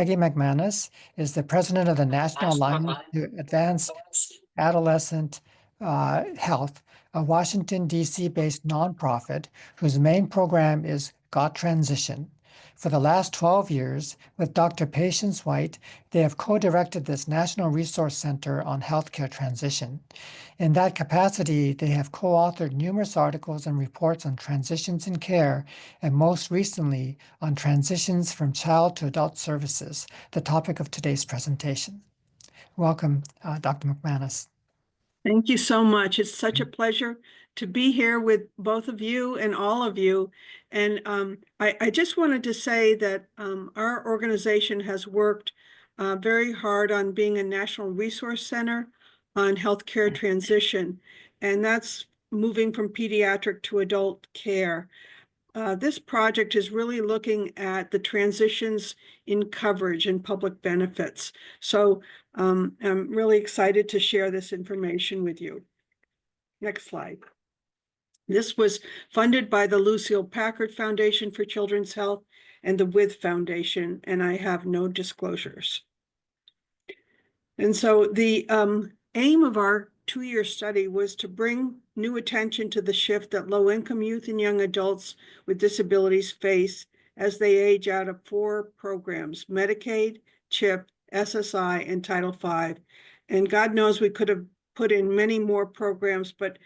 Peggy McManus is the president of the National Alliance to Advance Adolescent Health, a Washington, D.C. based nonprofit whose main program is Got Transition. For the last 12 years, with Dr. Patience White, they have co-directed this National Resource Center on Healthcare Transition. In that capacity, they have co-authored numerous articles and reports on transitions in care, and most recently on transitions from child to adult services, the topic of today's presentation. Welcome, Dr. McManus. Thank you so much. It's such a pleasure to be here with both of you and all of you. And I just wanted to say that our organization has worked very hard on being a national resource center on healthcare transition, and that's moving from pediatric to adult care. This project is really looking at the transitions in coverage and public benefits. So I'm really excited to share this information with you. Next slide. This was funded by the Lucille Packard Foundation for Children's Health and the WITH Foundation, and I have no disclosures. And so the aim of our two-year study was to bring new attention to the shift that low-income youth and young adults with disabilities face as they age out of 4 programs: Medicaid, CHIP, SSI, and Title V. And God knows we could have put in many more programs, but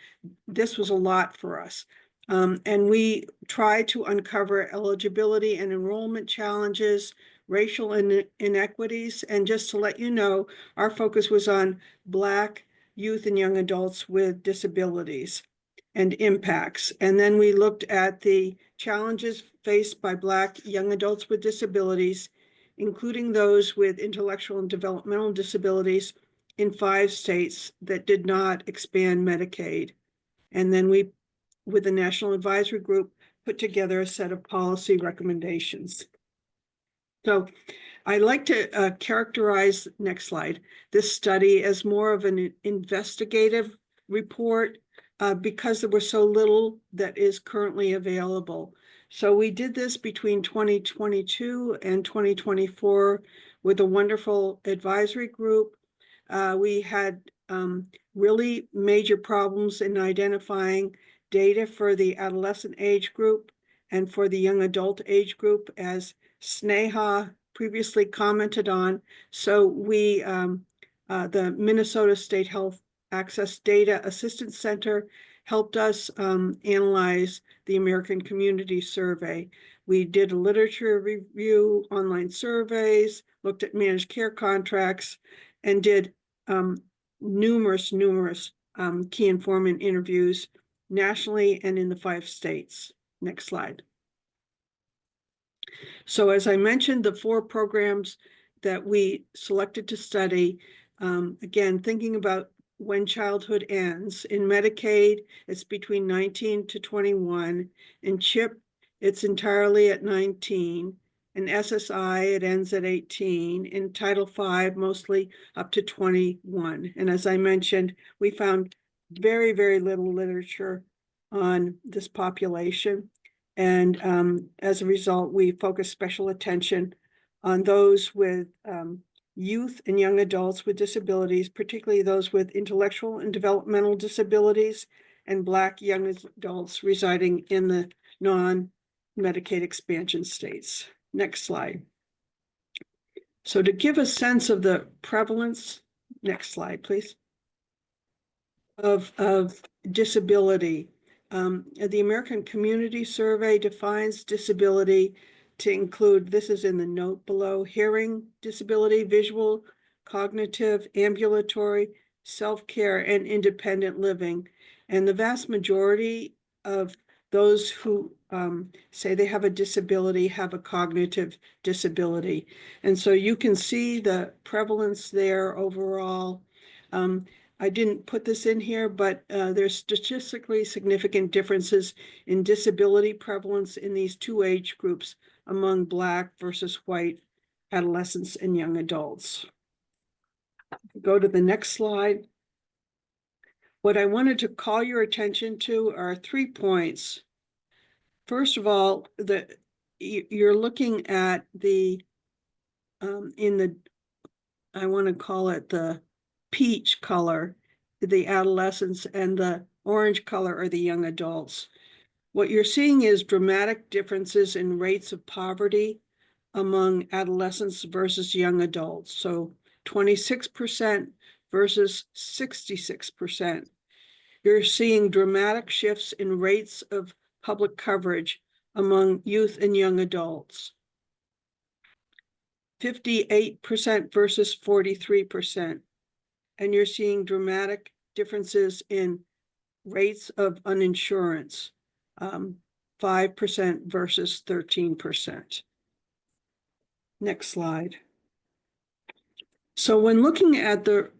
this was a lot for us. And we tried to uncover eligibility and enrollment challenges, racial inequities, and just to let you know, our focus was on Black youth and young adults with disabilities and impacts. And then we looked at the challenges faced by Black young adults with disabilities, including those with intellectual and developmental disabilities in 5 states that did not expand Medicaid. And then we, with the National Advisory Group, put together a set of policy recommendations. So I like to characterize, next slide, this study as more of an investigative report because there was so little that is currently available. So we did this between 2022 and 2024 with a wonderful advisory group. We had really major problems in identifying data for the adolescent age group and for the young adult age group, as Sneha previously commented on. So we, the Minnesota State Health Access Data Assistance Center helped us analyze the American Community Survey. We did a literature review, online surveys, looked at managed care contracts, and did numerous key informant interviews nationally and in the 5 states. Next slide. So as I mentioned, the 4 programs that we selected to study, again, thinking about when childhood ends. In Medicaid, it's between 19 to 21. In CHIP, it's entirely at 19. In SSI, it ends at 18. In Title V, mostly up to 21. And as I mentioned, we found very, very little literature on this population. And as a result, we focus special attention on those with youth and young adults with disabilities, particularly those with intellectual and developmental disabilities, and Black young adults residing in the non-Medicaid expansion states. Next slide. So to give a sense of the prevalence, next slide, please, of disability. The American Community Survey defines disability to include, this is in the note below, hearing disability, visual, cognitive, ambulatory, self-care, and independent living. And the vast majority of those who say they have a disability have a cognitive disability. And so you can see the prevalence there overall. I didn't put this in here, but there's statistically significant differences in disability prevalence in these 2 age groups among Black versus white adolescents and young adults. Go to the next slide. What I wanted to call your attention to are 3 points. First of all, you're looking at the in the, I want to call it the peach color, the adolescents, and the orange color are the young adults. What you're seeing is dramatic differences in rates of poverty among adolescents versus young adults. So 26% versus 66%. You're seeing dramatic shifts in rates of public coverage among youth and young adults. 58% versus 43%. And you're seeing dramatic differences in rates of uninsurance, 5% versus 13%. Next slide. So when looking at the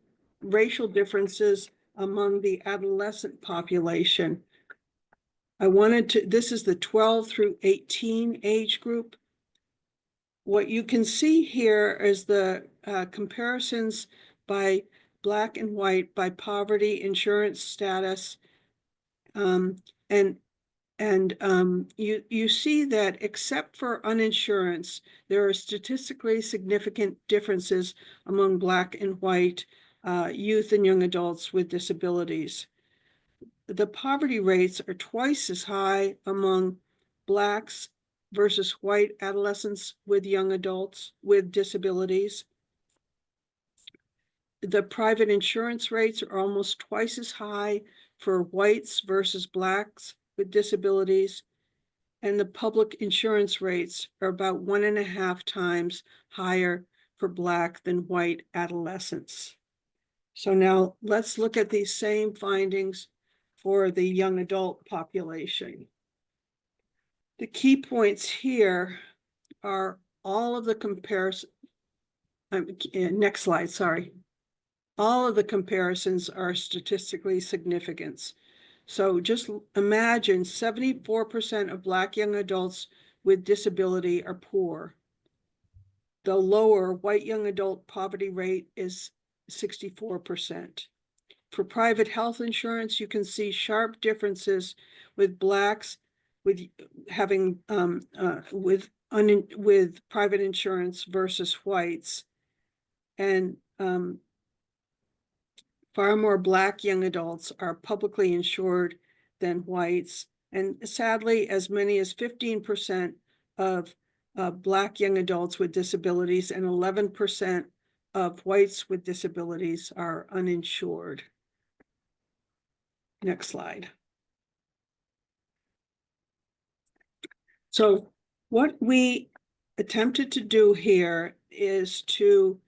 racial differences among the adolescent population, this is the 12 through 18 age group. What you can see here is the comparisons by Black and white by poverty, insurance status, you see that except for uninsurance, there are statistically significant differences among Black and white youth and young adults with disabilities. The poverty rates are twice as high among Blacks versus white adolescents with young adults with disabilities. The private insurance rates are almost twice as high for whites versus Blacks with disabilities. And the public insurance rates are about 1.5 times higher for Black than white adolescents. So now let's look at these same findings for the young adult population. The key points here are all of the comparison. Next slide, sorry. All of the comparisons are statistically significant. So just imagine 74% of Black young adults with disability are poor. The lower white young adult poverty rate is 64%. For private health insurance, you can see sharp differences with Blacks with having with private insurance versus whites, and far more Black young adults are publicly insured than whites, and sadly, as many as 15% of Black young adults with disabilities and 11% of whites with disabilities are uninsured. Next slide. So what we attempted to do here is to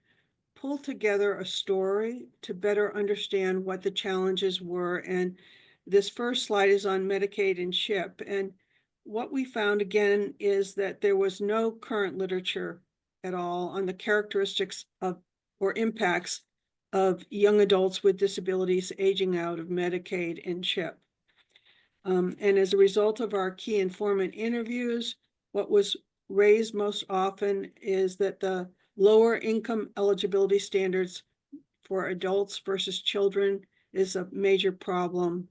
pull together a story to better understand what the challenges were. And this first slide is on Medicaid and CHIP. And what we found again is that there was no current literature at all on the characteristics of or impacts of young adults with disabilities aging out of Medicaid and CHIP. And as a result of our key informant interviews, what was raised most often is that the lower income eligibility standards for adults versus children is a major problem.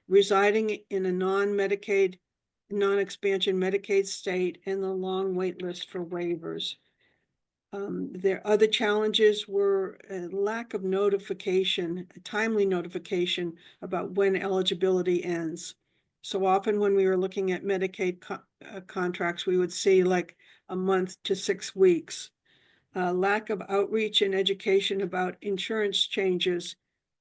Residing in a non-Medicaid, non-expansion Medicaid state, and the long wait list for waivers. Their other challenges were a lack of notification, timely notification about when eligibility ends. So often when we were looking at Medicaid contracts, we would see like a month to 6 weeks. Lack of outreach and education about insurance changes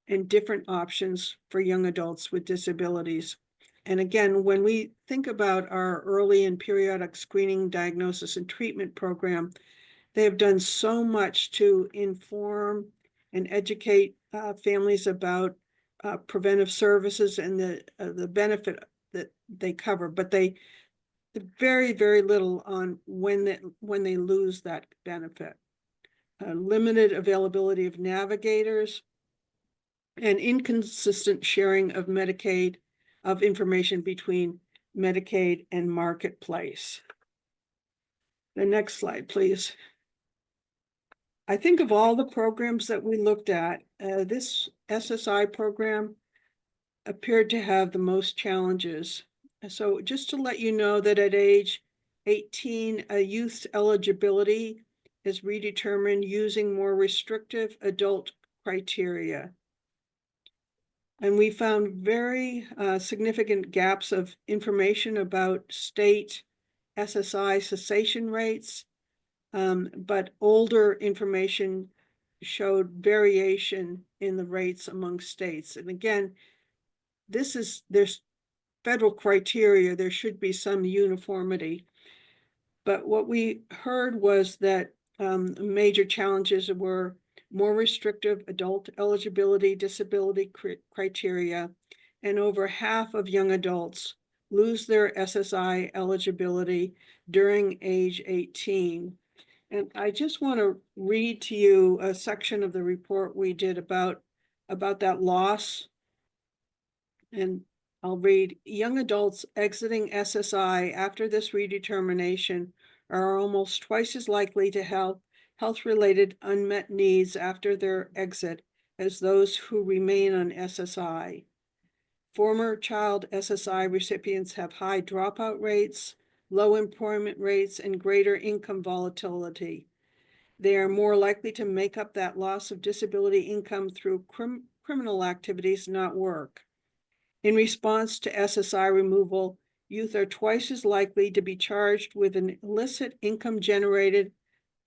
and different options for young adults with disabilities. And again, when we think about our early and periodic screening, diagnosis, and treatment program, they have done so much to inform and educate families about preventive services and the benefit that they cover, but they very, very little on when they lose that benefit. Limited availability of navigators and inconsistent sharing of Medicaid, of information between Medicaid and Marketplace. The next slide, please. I think of all the programs that we looked at, this SSI program appeared to have the most challenges. So just to let you know that at age 18, a youth's eligibility is redetermined using more restrictive adult criteria. And we found very significant gaps of information about state SSI cessation rates, but older information showed variation in the rates among states. And again, there's federal criteria, there should be some uniformity. But what we heard was that major challenges were more restrictive adult eligibility disability criteria, and over half of young adults lose their SSI eligibility during age 18. And I just want to read to you a section of the report we did about that loss. And I'll read, young adults exiting SSI after this redetermination are almost twice as likely to have health-related unmet needs after their exit as those who remain on SSI. Former child SSI recipients have high dropout rates, low employment rates, and greater income volatility. They are more likely to make up that loss of disability income through criminal activities, not work. In response to SSI removal, youth are twice as likely to be charged with an illicit income-generated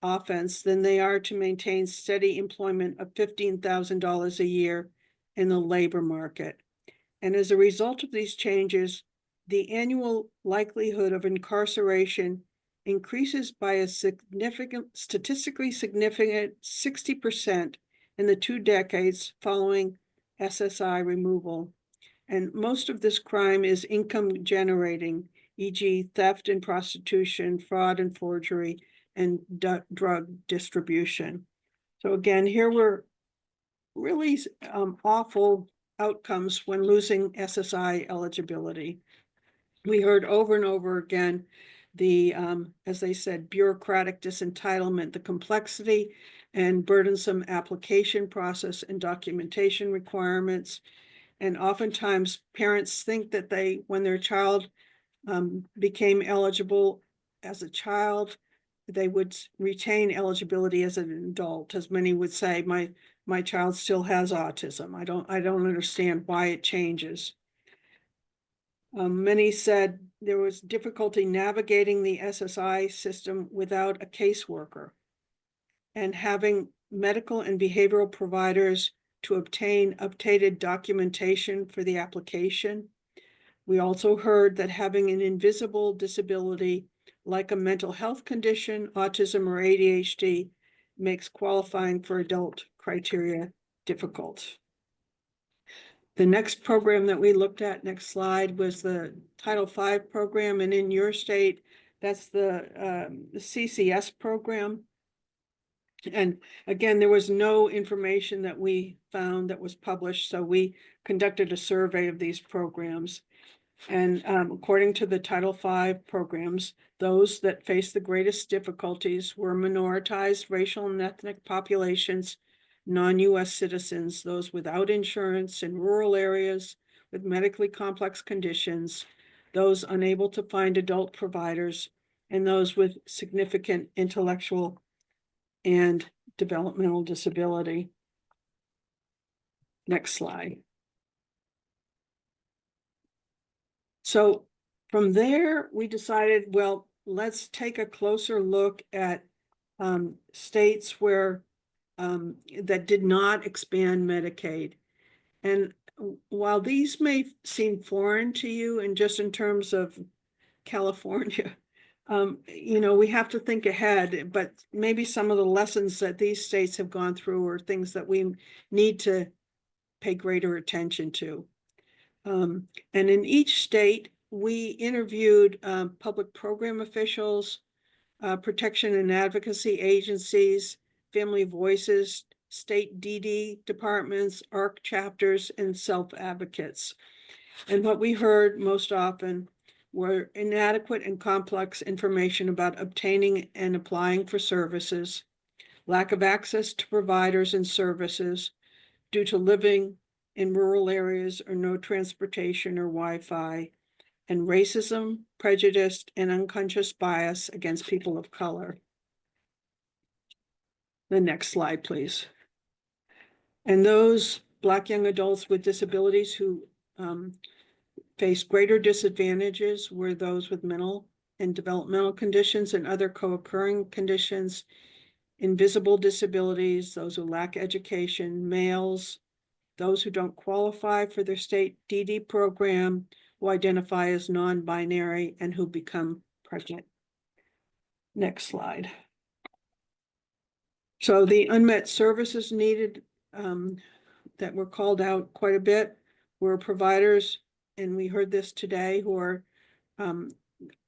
offense than they are to maintain steady employment of $15,000 a year in the labor market. And as a result of these changes, the annual likelihood of incarceration increases by a statistically significant 60% in the 2 decades following SSI removal. And most of this crime is income generating, e.g. theft and prostitution, fraud and forgery, and drug distribution. So again, here were really awful outcomes when losing SSI eligibility. We heard over and over again the, as they said, bureaucratic disentitlement, the complexity and burdensome application process and documentation requirements. And oftentimes parents think that when their child became eligible as a child, they would retain eligibility as an adult. As many would say, my child still has autism. I don't understand why it changes. Many said there was difficulty navigating the SSI system without a caseworker, and having medical and behavioral providers to obtain updated documentation for the application. We also heard that having an invisible disability like a mental health condition, autism, or ADHD makes qualifying for adult criteria difficult. The next program that we looked at, next slide, was the Title V program. And in your state, that's the CCS program. And again, there was no information that we found that was published, so we conducted a survey of these programs. And according to the Title V programs, those that faced the greatest difficulties were minoritized racial and ethnic populations, non-US citizens, those without insurance in rural areas with medically complex conditions, those unable to find adult providers, and those with significant intellectual and developmental disability. Next slide. So from there, we decided, well, let's take a closer look at states where that did not expand Medicaid. And while these may seem foreign to you, and just in terms of California, you know, we have to think ahead, but maybe some of the lessons that these states have gone through are things that we need to pay greater attention to. And in each state, we interviewed public program officials, protection and advocacy agencies, family voices, state DD departments, ARC chapters, and self-advocates. And what we heard most often were inadequate and complex information about obtaining and applying for services, lack of access to providers and services due to living in rural areas or no transportation or Wi-Fi, and racism, prejudice, and unconscious bias against people of color. The next slide, please. And those Black young adults with disabilities who face greater disadvantages were those with mental and developmental conditions and other co-occurring conditions, invisible disabilities, those who lack education, males, those who don't qualify for their state DD program, who identify as non-binary, and who become pregnant. Next slide. So the unmet services needed that were called out quite a bit were providers, and we heard this today, who are,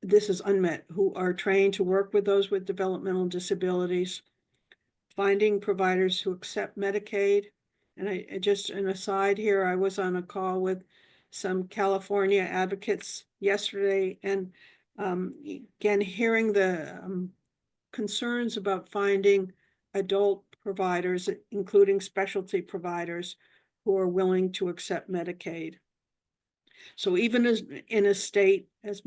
this is unmet, who are trained to work with those with developmental disabilities, finding providers who accept Medicaid. And I just an aside here, I was on a call with some California advocates yesterday, and again, hearing the concerns about finding adult providers, including specialty providers, who are willing to accept Medicaid. So even as in a state as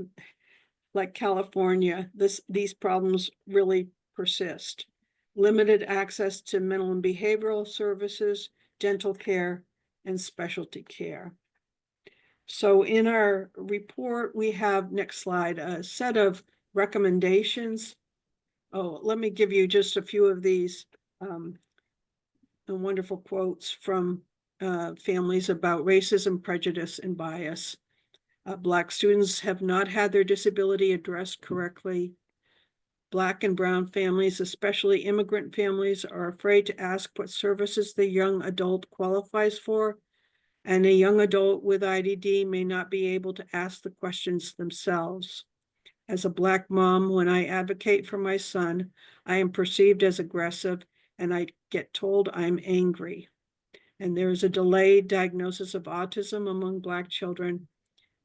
like California, these problems really persist. Limited access to mental and behavioral services, dental care, and specialty care. So in our report, we have, next slide, a set of recommendations. Oh, let me give you just a few of these wonderful quotes from families about racism, prejudice, and bias. Black students have not had their disability addressed correctly. Black and brown families, especially immigrant families, are afraid to ask what services the young adult qualifies for, and a young adult with IDD may not be able to ask the questions themselves. As a Black mom, when I advocate for my son, I am perceived as aggressive, and I get told I'm angry. And there is a delayed diagnosis of autism among Black children,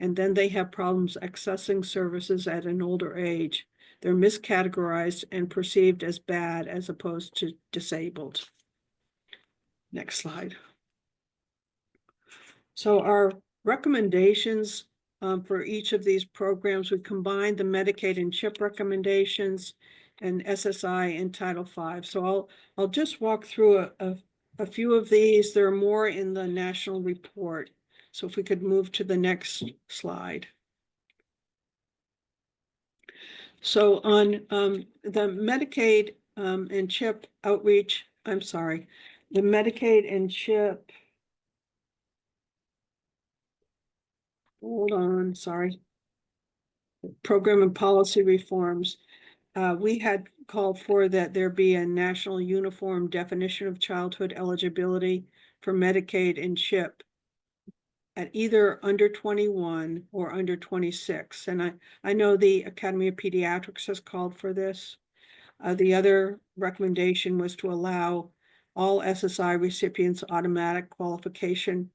and then they have problems accessing services at an older age. They're miscategorized and perceived as bad as opposed to disabled. Next slide. So our recommendations for each of these programs, we combined the Medicaid and CHIP recommendations and SSI and Title V. So I'll just walk through a few of these. There are more in the national report. So if we could move to the next slide. So on the Medicaid and CHIP outreach, I'm sorry, the Medicaid and CHIP, hold on, sorry, program and policy reforms. We had called for that there be a national uniform definition of childhood eligibility for Medicaid and CHIP at either under 21 or under 26. And I know the Academy of Pediatrics has called for this. The other recommendation was to allow all SSI recipients automatic qualification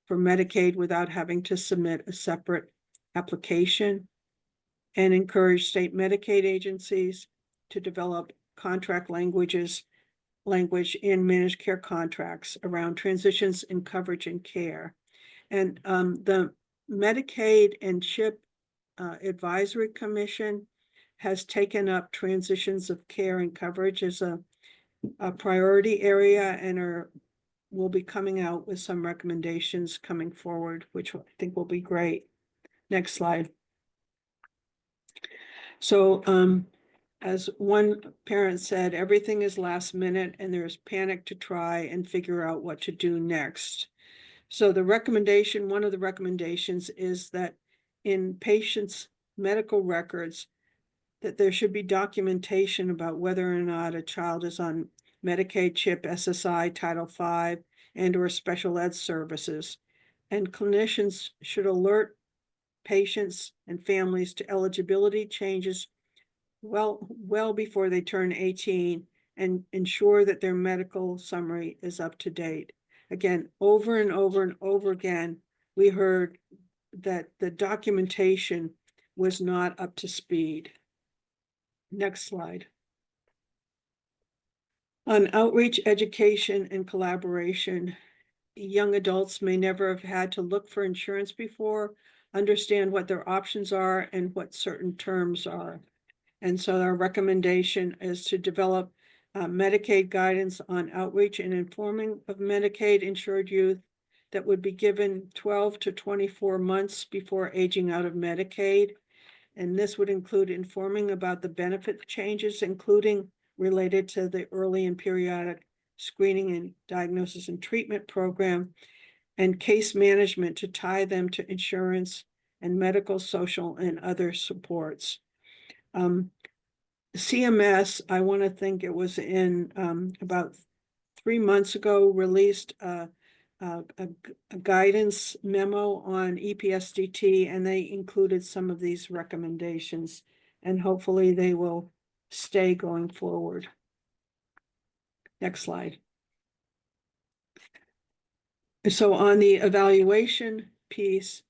for Medicaid without having to submit a separate application, and encourage state Medicaid agencies to develop contract language in managed care contracts around transitions in coverage and care. And the Medicaid and CHIP Advisory Commission has taken up transitions of care and coverage as a priority area, and will be coming out with some recommendations coming forward, which I think will be great. Next slide. So as one parent said, everything is last minute and there's panic to try and figure out what to do next. So the recommendation, one of the recommendations is that in patients' medical records, that there should be documentation about whether or not a child is on Medicaid, CHIP, SSI, Title V, and or special ed services. And clinicians should alert patients and families to eligibility changes well before they turn 18 and ensure that their medical summary is up to date. Again, over and over and over again, we heard that the documentation was not up to speed. Next slide. On outreach, education, and collaboration, young adults may never have had to look for insurance before, understand what their options are and what certain terms are. And so our recommendation is to develop Medicaid guidance on outreach and informing of Medicaid insured youth that would be given 12 to 24 months before aging out of Medicaid. And this would include informing about the benefit changes, including related to the early and periodic screening and diagnosis and treatment program, and case management to tie them to insurance and medical, social, and other supports. CMS, I want to think it was in about 3 months ago, released a guidance memo on EPSDT, and they included some of these recommendations, and hopefully they will stay going forward. Next slide. So on the evaluation piece,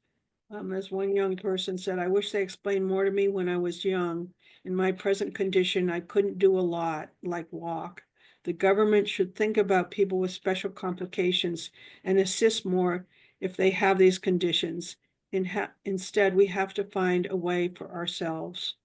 as one young person said, I wish they explained more to me when I was young. In my present condition, I couldn't do a lot, like walk. The government should think about people with special complications and assist more if they have these conditions. Instead, we have to find a way for ourselves.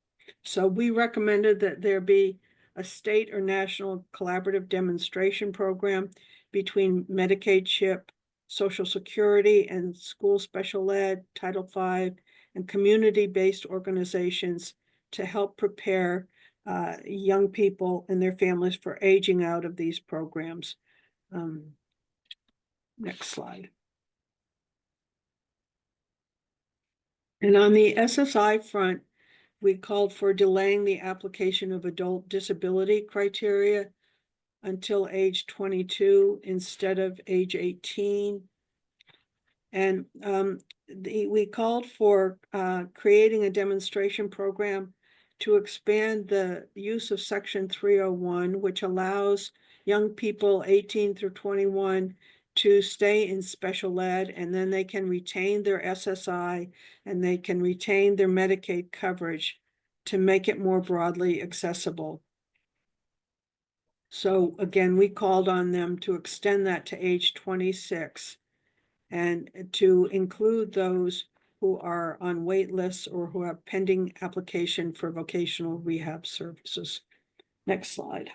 So we recommended that there be a state or national collaborative demonstration program between Medicaid, CHIP, Social Security, and school special ed, Title V, and community-based organizations to help prepare young people and their families for aging out of these programs. Next slide. And on the SSI front, we called for delaying the application of adult disability criteria until age 22 instead of age 18. And we called for creating a demonstration program to expand the use of Section 301, which allows young people 18 through 21 to stay in special ed, and then they can retain their SSI and they can retain their Medicaid coverage to make it more broadly accessible. So again, we called on them to extend that to age 26 and to include those who are on wait lists or who have pending application for vocational rehab services. Next slide.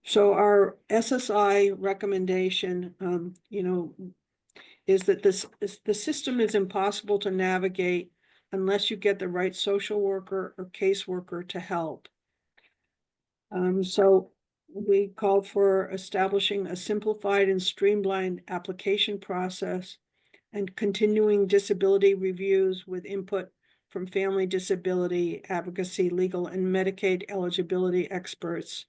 So our SSI recommendation, is that the system is impossible to navigate unless you get the right social worker or caseworker to help. So we called for establishing a simplified and streamlined application process and continuing disability reviews with input from family disability, advocacy, legal, and Medicaid eligibility experts,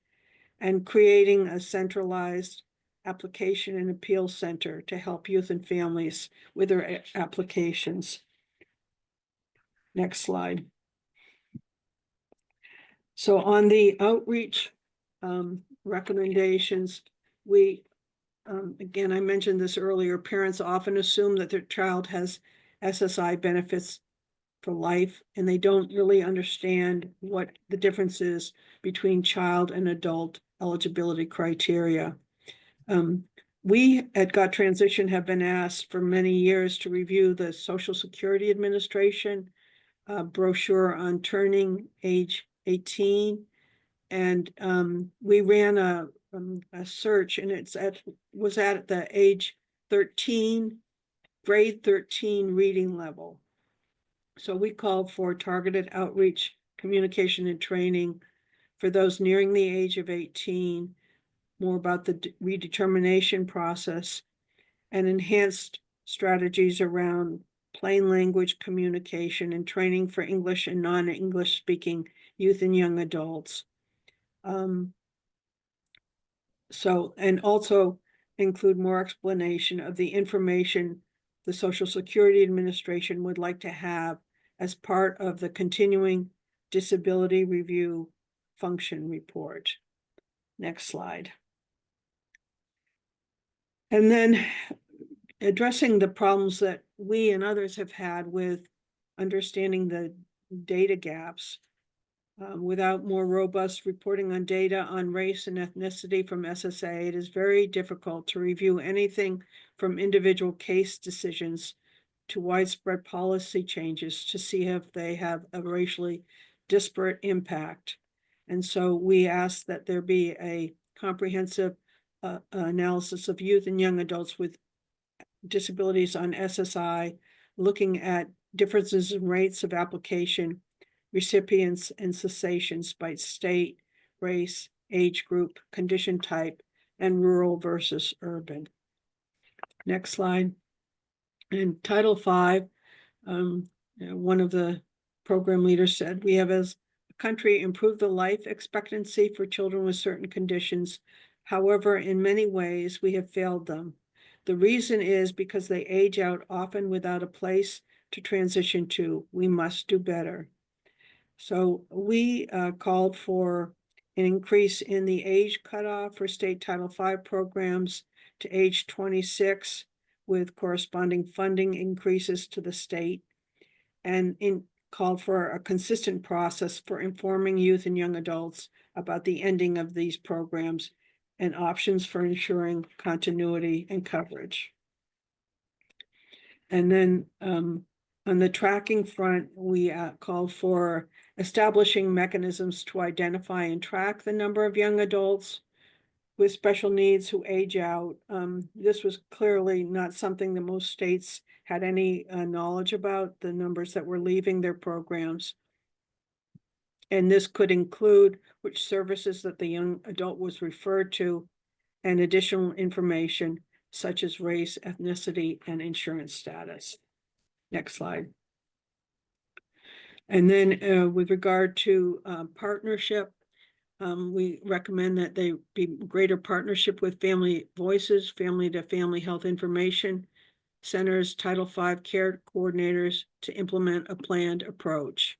and creating a centralized application and appeal center to help youth and families with their applications. Next slide. So on the outreach recommendations, we, again, I mentioned this earlier, parents often assume that their child has SSI benefits for life, and they don't really understand what the difference is between child and adult eligibility criteria. We at Got Transition have been asked for many years to review the Social Security Administration brochure on turning age 18. And we ran a search, and was at the age 13, grade 13 reading level. So we called for targeted outreach, communication, and training for those nearing the age of 18, more about the redetermination process, and enhanced strategies around plain language communication and training for English and non-English speaking youth and young adults. And also include more explanation of the information the Social Security Administration would like to have as part of the continuing disability review function report. Next slide. And then addressing the problems that we and others have had with understanding the data gaps. Without more robust reporting on data on race and ethnicity from SSA, it is very difficult to review anything from individual case decisions to widespread policy changes to see if they have a racially disparate impact. And so we ask that there be a comprehensive analysis of youth and young adults with disabilities on SSI, looking at differences in rates of application, recipients, and cessations by state, race, age group, condition type, and rural versus urban. Next slide. In Title V, one of the program leaders said, we have as a country improved the life expectancy for children with certain conditions. However, in many ways, we have failed them. The reason is because they age out often without a place to transition to. We must do better. So we called for an increase in the age cutoff for state Title V programs to age 26, with corresponding funding increases to the state, and called for a consistent process for informing youth and young adults about the ending of these programs and options for ensuring continuity and coverage. And then on the tracking front, we called for establishing mechanisms to identify and track the number of young adults with special needs who age out. This was clearly not something that most states had any knowledge about, the numbers that were leaving their programs. And this could include which services that the young adult was referred to, and additional information such as race, ethnicity, and insurance status. Next slide. And then with regard to partnership, we recommend that they be greater partnership with Family Voices, Family to Family Health Information Centers, Title V care coordinators to implement a planned approach.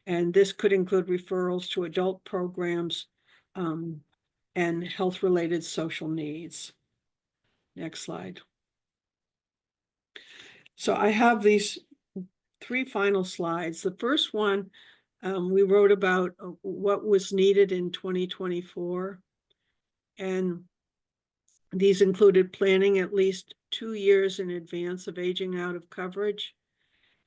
And this could include referrals to adult programs and health-related social needs. Next slide. So I have these 3 final slides. The first one, we wrote about what was needed in 2024. And these included planning at least 2 years in advance of aging out of coverage,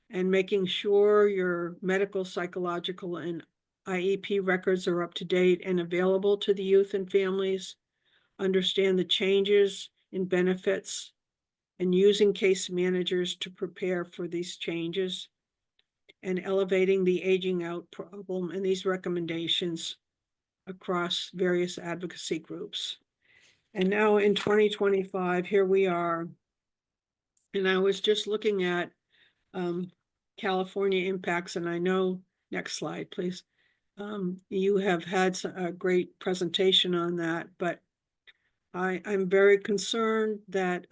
and making sure your medical, psychological, and IEP records are up to date and available to the youth and families, understand the changes in benefits, and using case managers to prepare for these changes, and elevating the aging out problem and these recommendations across various advocacy groups. And now in 2025, here we are. And I was just looking at California impacts, and I know, next slide, please. You have had a great presentation on that, but I'm very concerned that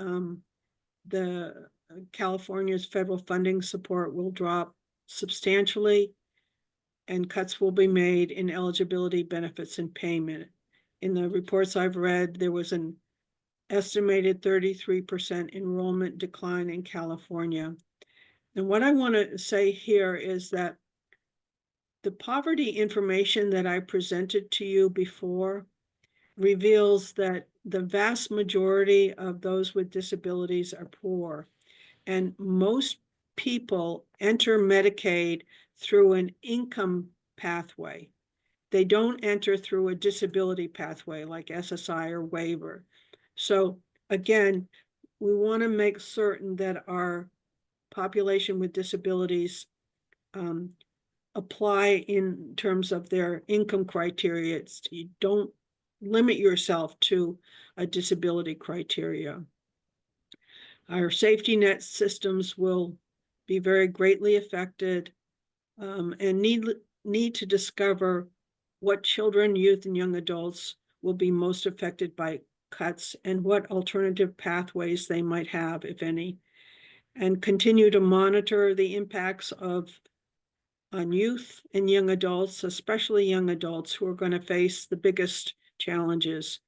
the California's federal funding support will drop substantially, and cuts will be made in eligibility, benefits, and payment. In the reports I've read, there was an estimated 33% enrollment decline in California. And what I want to say here is that the poverty information that I presented to you before reveals that the vast majority of those with disabilities are poor. And most people enter Medicaid through an income pathway. They don't enter through a disability pathway like SSI or waiver. So again, we want to make certain that our population with disabilities apply in terms of their income criteria. You don't limit yourself to a disability criteria. Our safety net systems will be very greatly affected, and need to discover what children, youth, and young adults will be most affected by cuts, and what alternative pathways they might have, if any, and continue to monitor the impacts on youth and young adults, especially young adults, who are going to face the biggest challenges.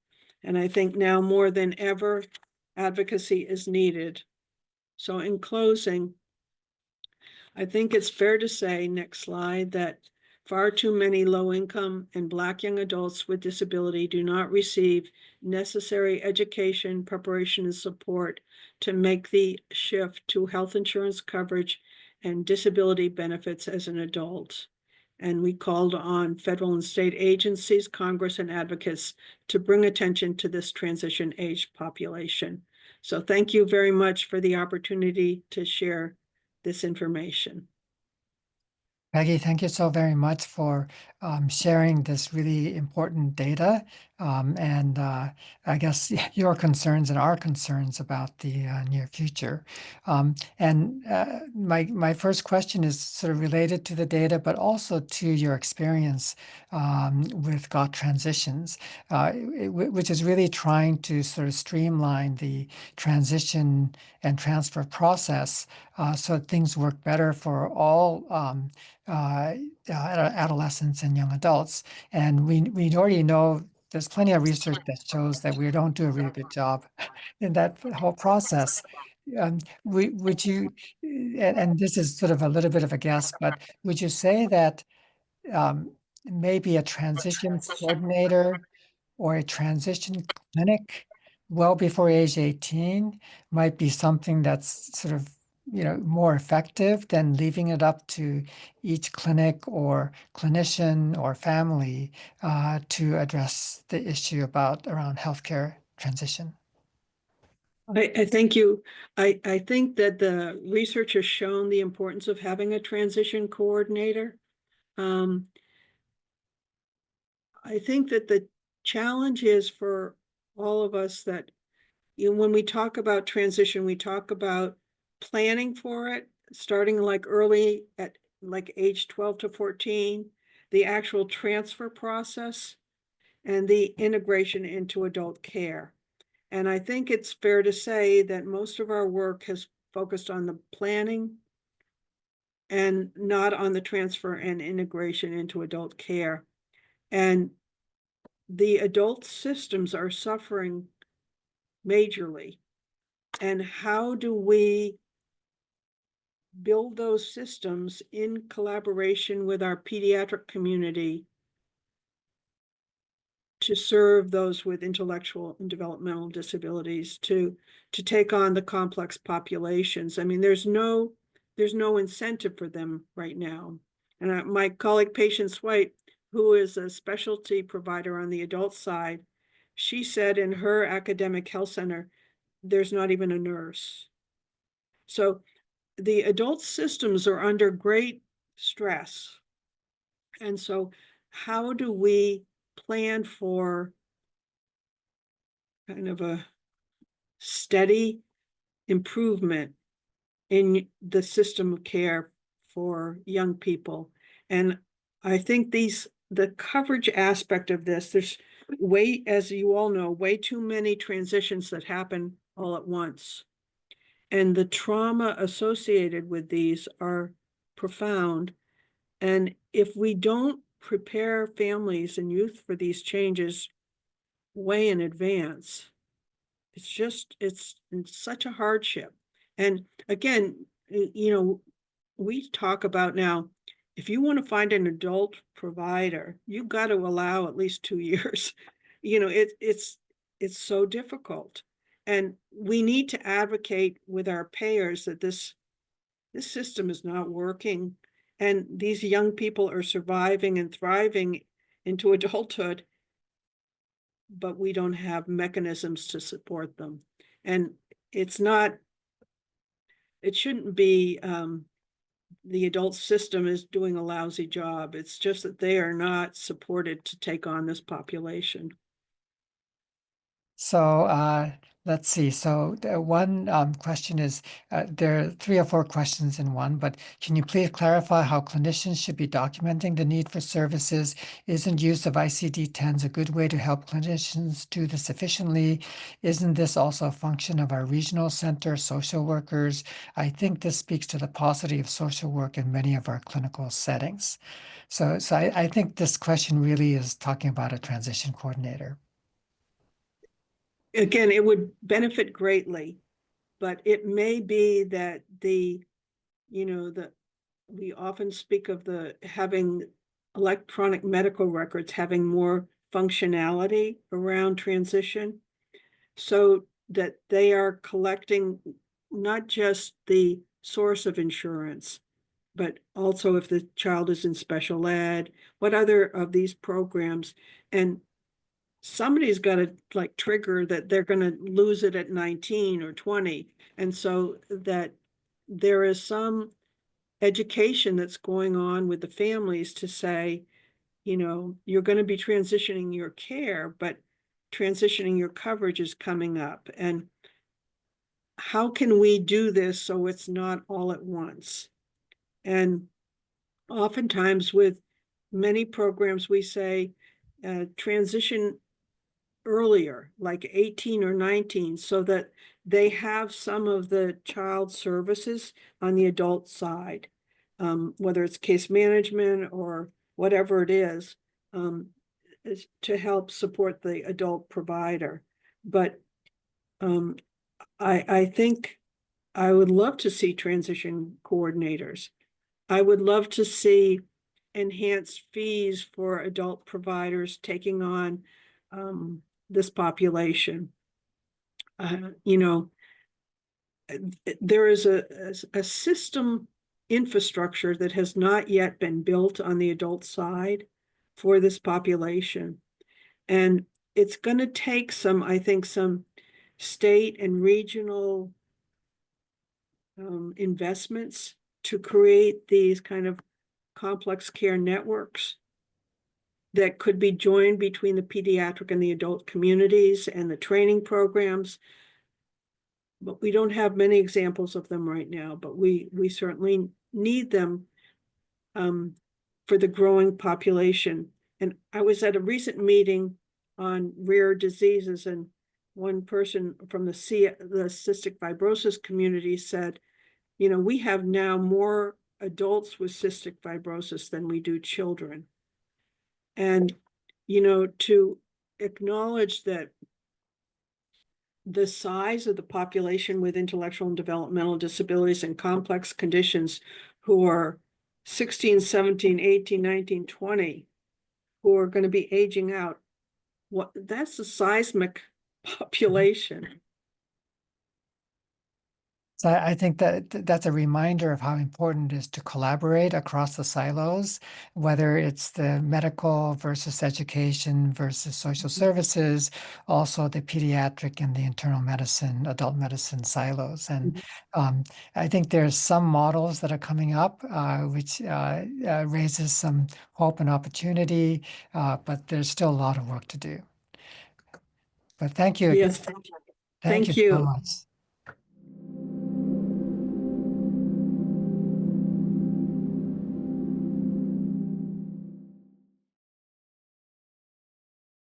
And I think now more than ever, advocacy is needed. So in closing, I think it's fair to say, next slide, that far too many low-income and Black young adults with disability do not receive necessary education, preparation, and support to make the shift to health insurance coverage and disability benefits as an adult. And we called on federal and state agencies, Congress, and advocates to bring attention to this transition age population. So thank you very much for the opportunity to share this information. Peggy, thank you so very much for sharing this really important data and I guess your concerns and our concerns about the near future. My first question is sort of related to the data, but also to your experience with GOT transitions, which is really trying to sort of streamline the transition and transfer process so that things work better for all adolescents and young adults. And we already know there's plenty of research that shows that we don't do a really good job in that whole process. Would you, and this is sort of a little bit of a guess, but would you say that um, maybe a transition coordinator or a transition clinic well before age 18 might be something that's sort of more effective than leaving it up to each clinic or clinician or family to address the issue around healthcare transition? I thank you. I think that the research has shown the importance of having a transition coordinator. I think that the challenge is for all of us that when we talk about transition, we talk about planning for it, starting like early at like age 12 to 14, the actual transfer process, and the integration into adult care. And I think it's fair to say that most of our work has focused on the planning and not on the transfer and integration into adult care. And the adult systems are suffering majorly. And how do we build those systems in collaboration with our pediatric community to serve those with intellectual and developmental disabilities to take on the complex populations? I mean, there's no incentive for them right now. And my colleague Patience White, who is a specialty provider on the adult side, she said in her academic health center, there's not even a nurse. So the adult systems are under great stress. And so how do we plan for kind of a steady improvement in the system of care for young people? And I think the coverage aspect of this, there's as you all know, way too many transitions that happen all at once. And the trauma associated with these are profound. And if we don't prepare families and youth for these changes way in advance, it's such a hardship. And again, we talk about now, if you want to find an adult provider, you've got to allow at least 2 years. It's so difficult. And we need to advocate with our payers that this system is not working. And these young people are surviving and thriving into adulthood, but we don't have mechanisms to support them. And it shouldn't be the adult system is doing a lousy job. It's just that they are not supported to take on this population. So let's see. So one question is, there are 3 or 4 questions in one, but can you please clarify how clinicians should be documenting the need for services? Isn't use of ICD-10s a good way to help clinicians do this efficiently? Isn't this also a function of our regional center social workers? I think this speaks to the paucity of social work in many of our clinical settings. So I think this question really is talking about a transition coordinator. Again, it would benefit greatly, but it may be that we often speak of having electronic medical records having more functionality around transition, so that they are collecting not just the source of insurance, but also if the child is in special ed, what other of these programs? And somebody's got to like trigger that they're going to lose it at 19 or 20. And so that there is some education that's going on with the families to say, you know, you're going to be transitioning your care, but transitioning your coverage is coming up. And how can we do this so it's not all at once? And oftentimes with many programs, we say transition earlier, like 18 or 19, so that they have some of the child services on the adult side, whether it's case management or whatever it is to help support the adult provider. But I think I would love to see transition coordinators. I would love to see enhanced fees for adult providers taking on this population. You know, there is a system infrastructure that has not yet been built on the adult side for this population. And it's going to take some, I think, some state and regional investments to create these kind of complex care networks that could be joined between the pediatric and the adult communities and the training programs. But we don't have many examples of them right now, but we certainly need them for the growing population. And I was at a recent meeting on rare diseases, and one person from the cystic fibrosis community said, you know, we have now more adults with cystic fibrosis than we do children. And, you know, to acknowledge that the size of the population with intellectual and developmental disabilities and complex conditions who are 16, 17, 18, 19, 20, who are going to be aging out, that's a seismic population. So I think that that's a reminder of how important it is to collaborate across the silos, whether it's the medical versus education versus social services, also the pediatric and the internal medicine, adult medicine silos. And I think there's some models that are coming up, which raises some hope and opportunity, but there's still a lot of work to do. But thank you. Yes, Thank you thank so you. much.